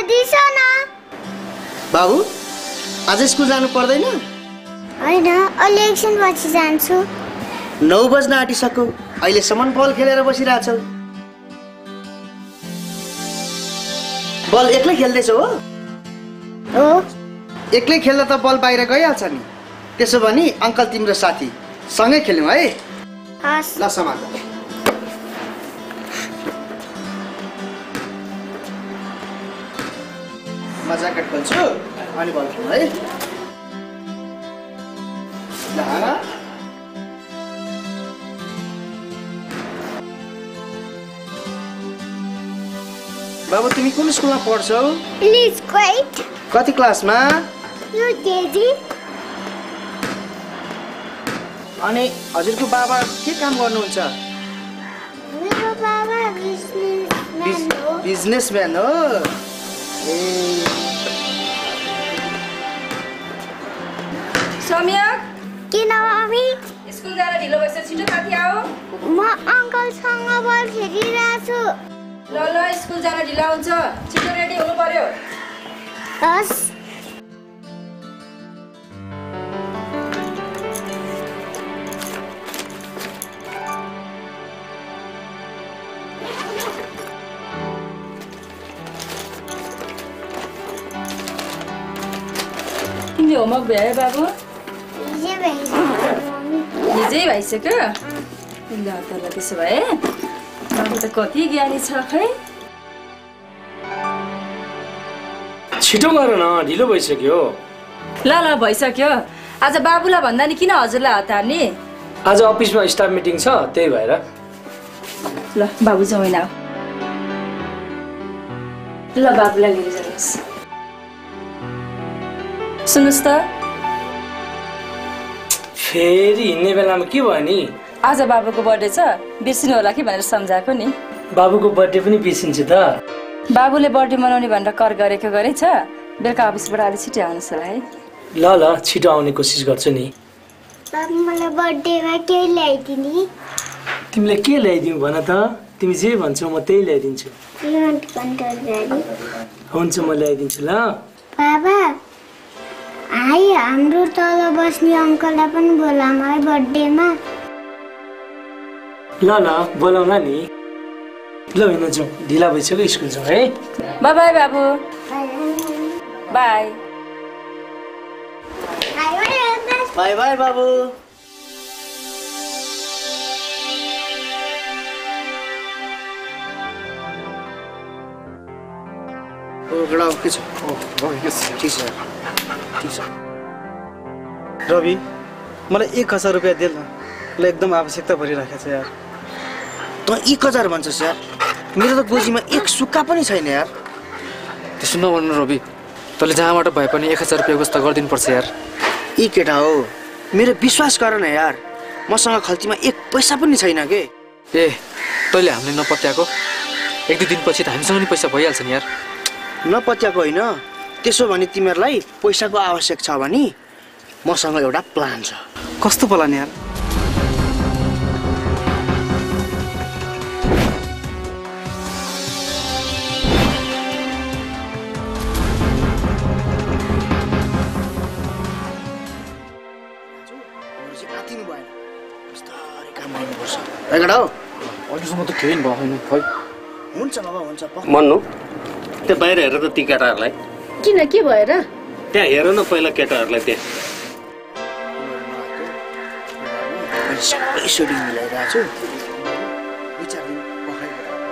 दिशा न बाबु आज स्कुल जानु पर्दैन हैन अलि एकछिन पछि जान्छु 9 बज्न आँटिसक्यो अहिलेसम्म बल खेलेर बसिरहेछौ बल एक्लै खेल्दैछौ हो एक्लै खेल्दा त बल बाहिर गइहाल्छ नि त्यसो भने अंकल तिम्रो साथी सँगै खेल्यौ है हस् ल समाज म ज्याकेट खोल्छु अनि बल खेलौँ है ल बाबु तिमी कुन स्कुलमा पढ्छौ प्लिज क्वाइट कति क्लासमा युकेजी अनि हजुरको बाबा के काम गर्नुहुन्छ मेरो बाबा बिजनेसम्यान हो बिजनेसम्यान हो ए सौम्या किन मम्मी स्कुल जान ढिलो भइसक्यो छिटो साथी आऊ म अङ्कलसँग बल खेलिरहेछु ल ल स्कुल जान ढिलो हुन्छ छिटो रेडी हुनु पर्यो हस् तिमीले होमवर्क भ्यायो बाबु हिजै भइसक्यो मम्मी हिजै भइसक्यो ल त ल त्यसो भए बाबु त कति ज्ञानी छ खै छिटो गर न ढिलो भइसक्यो ल ल भइसक्यो आज बाबुलाई भन्दा नि किन हजुरलाई हतार्ने आज अफिसमा स्टाफ मिटिङ छ त्यही भएर ल बाबु जाउँ न ल बाबुलाई लिएर जानुहोस् सुन्नुहोस् त फेरि हिँड्ने बेलामा के भयो नि आज बाबुको बर्थडे छ बिर्सिनु होला कि भनेर सम्झाएको नि बाबुको बर्थडे पनि बिर्सिन्छ त बाबुले बर्थडे मनाउने भनेर कर गरेको गरेछ बेलुका अफिसबाट अलिक छिटो आउनुहोस् होला है ल छिटो आउने कोसिस गर्छु नि बाबु मलाई बर्थडेमा के ल्याइदिने तिमीलाई के ल्याइदिउँ भन त तिमी जे भन्छौ म त्यही ल्याइदिन्छु हुन्छ म ल्याइदिन्छु ल बाबा हाई हाम्रो तल बस्ने अङ्कललाई पनि बोलाऊँ है बर्थडेमा ल बोलाउला नि ल हिँड्न जाउँ ढिला भइसक्यो स्कुल जाउँ है बाई बाई बाबु बाई बाई बाई बाबु ओ गडा के छ ठीक छ रवि मलाई 1000 रुपैयाँ दे न मलाई एकदम आवश्यकता परिराखेको छ यार त 1000 भन्छस् यार मेरो त गोजीमा एक सुक्का पनि छैन यार त्यसो नभन्नु रवि तैँले जहाँबाट भए पनि 1000 रुपैयाँ व्यवस्था गरिदिनु पर्छ यार यी केटा हो मेरो विश्वास गर न यार मसँग खल्तीमा एक पैसा पनि छैन के ए तैँले हामीले नपत्याएको 1-2 दिनपछि त हामीसँग नि पैसा भइहाल्छ नि यार नपत्याएको होइन त्यसो भने तिमीहरूलाई पैसाको आवश्यक छ भने मसँग एउटा प्लान छ कस्तो प्लान यार अहिलेसम्म त केही भएन खै हुन्छ बाबा हुन्छ मन्नु त्यो बाहिर हेर त ती केटाहरूलाई किन के भएर त्यहाँ हेर न पहिला केटाहरूलाई त्यहाँ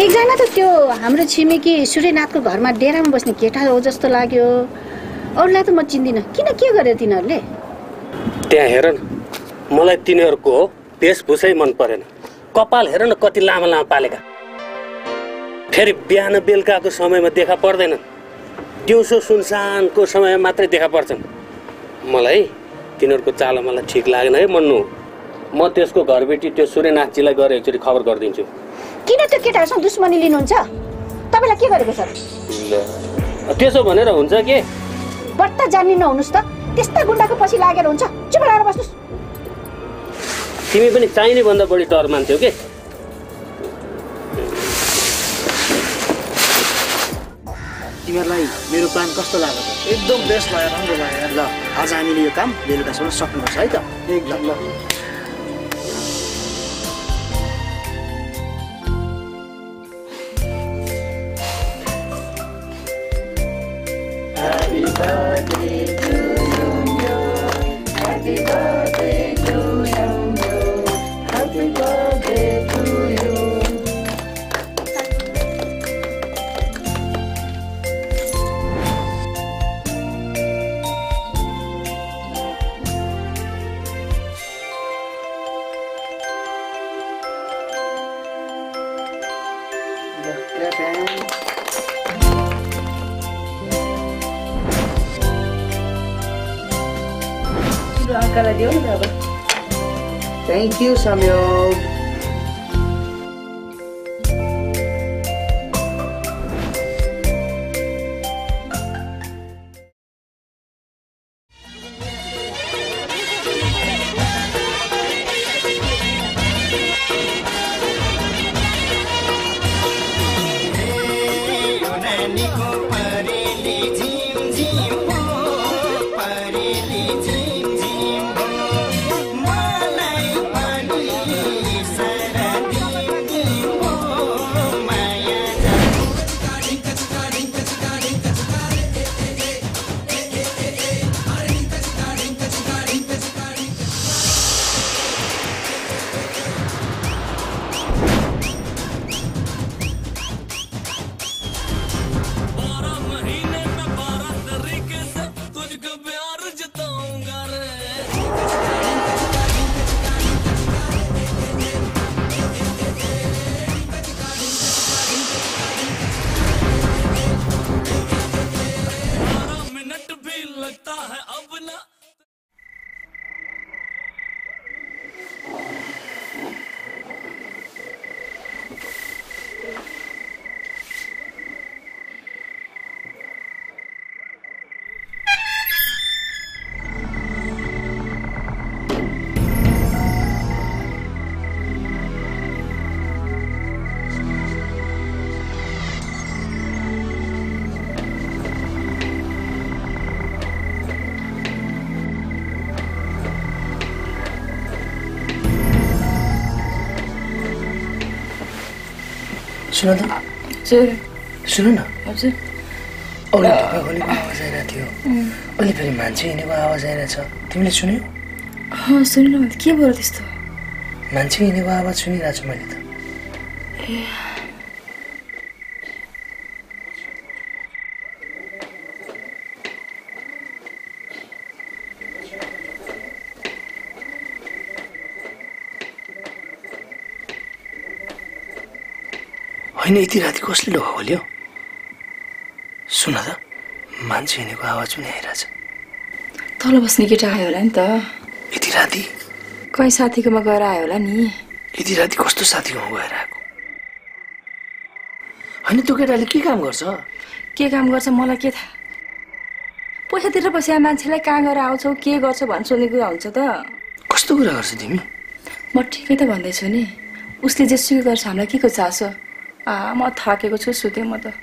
एकजना त त्यो हाम्रो छिमेकी सूर्यनाथको घरमा डेरामा बस्ने केटा हो जस्तो लाग्यो अरूलाई त म चिन्दिनँ किन के गरे तिनीहरूले त्यहाँ हेर न मलाई तिनीहरूको वेशभूषै मन परेन कपाल हेर न कति लामा लामा पालेका फेरि बिहान बेलुकाको समयमा देखा पर्दैनन् दिउँसो सुनसानको समयमा मात्रै देखा पर्छन् मलाई तिनीहरूको चालो मलाई ठिक लागेन है मन्नु म त्यसको घरबेटी त्यो सूर्यनाथजीलाई गएर एकचोटि खबर गरिदिन्छु किन त्यो केटाहरूसँग दुश्मनी लिनुहुन्छ तपाईँलाई के गरेको छ त्यसो भनेर हुन्छ के बट्टा जान्ने नहुनुहोस् त त्यस्ता गुन्डाको पछि लागेर हुन्छ चुप लाएर बस्नुहोस् तिमी पनि चाहिने भन्दा बढी डर मान्थ्यौ के तिमीहरूलाई मेरो प्लान कस्तो लाग्यो त? एकदम बेस्ट लाग्यो, राम्रो लाग्यो यार। ल आज हामीले यो काम बेलुकासम्म सक्नुपर्छ है त। एकदम ल। अङ्कललाई दियो नि त अब। थ्याङ्क यू संयोग। सुन त हजुर सुन न हजुर अघि ढोका खोलेको आवाज आइरहेको थियो अहिले फेरि मान्छे हिँडेको आवाज आइरहेछ तिमीले सुन्यौ सुन्नु न के भयो त्यस्तो मान्छे हिँडेको आवाज सुनिरहेको छु मैले त होइन यति राति कसले ढोका खोल्यो सुन त मान्छे हिँडेको आवाज पनि आइरहेछ तल बस्ने केटा आयो होला नि त यति राति कहीँ साथीकोमा गएर आयो होला नि यति राति कस्तो साथीकोमा गएर आएको होइन त्यो केटाले के काम गर्छ मलाई के थाहा पैसा तिरेर बसेका मान्छेलाई कहाँ गएर आउँछौ के गर्छ भन्ने सोध्ने कुरा हुन्छ त कस्तो कुरा गर्छ तिमी म ठिकै त भन्दैछु नि उसले जेसुकै गर्छ हामीलाई के को चासो म थाकेको छु सुतेँ म त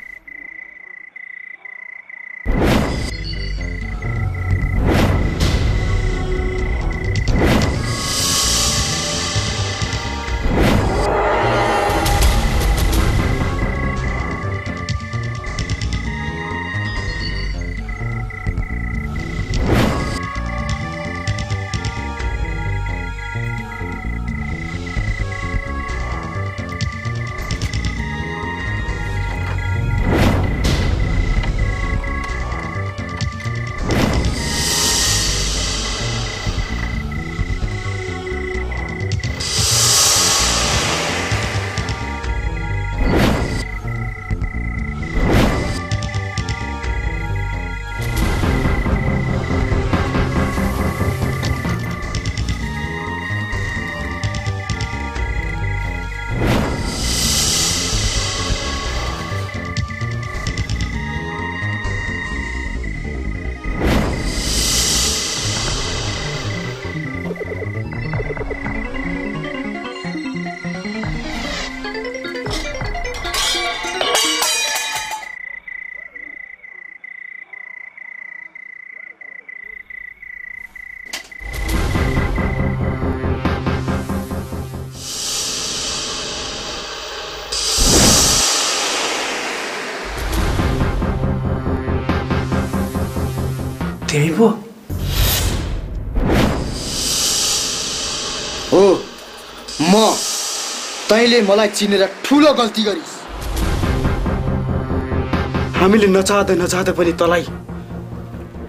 तिमी पो हो म तैँले मलाई चिनेर ठुलो गल्ती गरिस्। हामीले नचाहँदा पनि तँलाई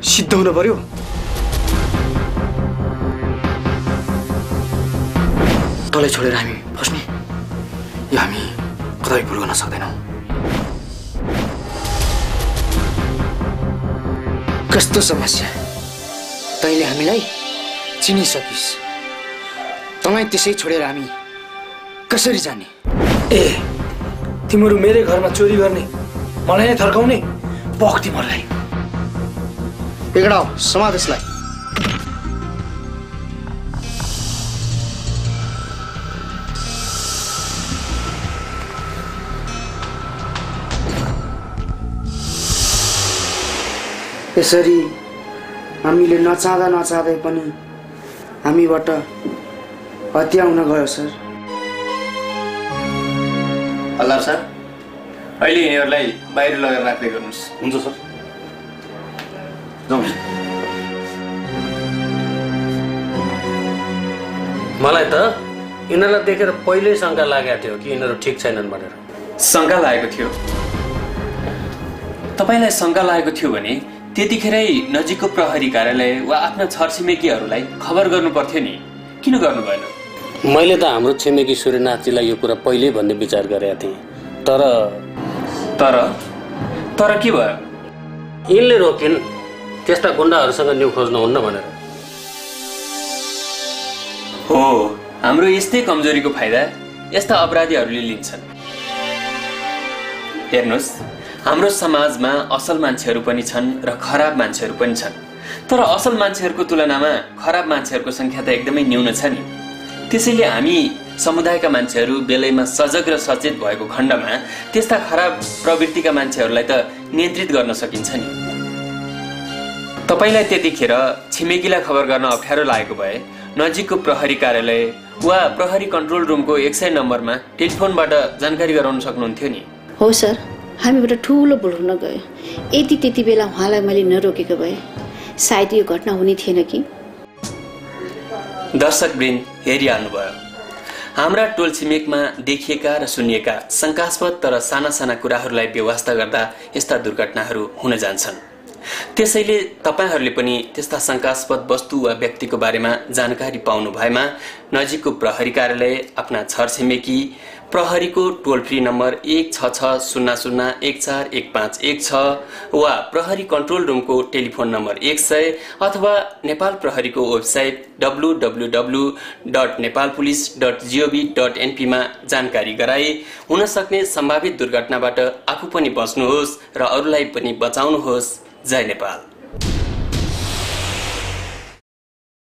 सिद्ध हुन पर्यो। तँलाई छोडेर हामी फस्ने यो हामी कतै भुल गर्न सक्दैनौँ। कस्तो समस्या, तैँले हामीलाई चिनिसकिस्, तँलाई त्यसै छोडेर हामी कसरी जाने? ए तिमीहरू मेरै घरमा चोरी गर्ने, मलाई नै थर्काउने, पख तिमीहरूलाई। बिगडाऊ समादेशलाई। यसरी हामीले नचाहँदै पनि हामीबाट हत्या हुन गयो सर। हल्दार सर, अहिले यिनीहरूलाई बाहिर लगेर राख्दै गर्नुहोस्। हुन्छ सर। जाउँ। मलाई त यिनीहरूलाई देखेर पहिल्यै शङ्का लागेको थियो कि यिनीहरू ठिक छैनन् भनेर। शङ्का लागेको थियो? तपाईँलाई शङ्का लागेको थियो भने त्यतिखेरै नजिकको प्रहरी कार्यालय वा आफ्ना छरछिमेकीहरूलाई खबर गर्नु पर्थ्यो नि, किन गर्नु भएन? मैले त हाम्रो छिमेकी सूर्यनाथजीलाई यो कुरा पहिल्यै भन्ने विचार गरेका थिएँ, तर के भयो? यिनले रोकिन् त्यस्ता गुन्डाहरूसँग न्यु खोज्नुहुन्न भनेर। हो, हाम्रो यस्तै कमजोरीको फाइदा यस्ता अपराधीहरूले लिन्छन्। हेर्नुहोस्, हाम्रो समाजमा असल मान्छेहरू पनि छन् र खराब मान्छेहरू पनि छन्, तर असल मान्छेहरूको तुलनामा खराब मान्छेहरूको सङ्ख्या त एकदमै न्यून छ नि। त्यसैले हामी समुदायका मान्छेहरू बेलैमा सजग र सचेत भएको खण्डमा त्यस्ता खराब प्रवृत्तिका मान्छेहरूलाई त नियन्त्रित गर्न सकिन्छ नि। तपाईँलाई त्यतिखेर छिमेकीलाई खबर गर्न अप्ठ्यारो लागेको भए नजिकको प्रहरी कार्यालय वा प्रहरी कन्ट्रोल रुमको 100 नम्बरमा टेलिफोनबाट जानकारी गराउन सक्नुहुन्थ्यो नि। हो सर, हामीबाट ठुलो भुल हुन गयो। त्यति बेला उहाँलाई मैले नरोकेको भए सायद यो घटना हुने थिएन कि। दर्शकवृन्द हेरिहाल्नुभयो, हाम्रा टोल छिमेकमा देखिएका र सुनिएका शङ्कास्पद तर साना साना कुराहरूलाई बेवास्ता गर्दा यस्ता दुर्घटनाहरू हुन जान्छन्। त्यसैले तपाईहरूले पनि त्यस्ता शङ्कास्पद वस्तु वा व्यक्तिको बारेमा जानकारी पाउनु भएमा नजिकको प्रहरी कार्यालय, आफ्ना छरछिमेकी, प्रहरीको टोल फ्री नम्बर 16600141516 वा प्रहरी कन्ट्रोल रुमको टेलिफोन नम्बर 100 अथवा नेपाल प्रहरीको वेबसाइट www.nepalpolice.gov.np मा जानकारी गराई हुन सक्ने सम्भावित दुर्घटनाबाट आफू पनि बच्नुहोस् र अरूलाई पनि बचाउनुहोस्। जय नेपाल।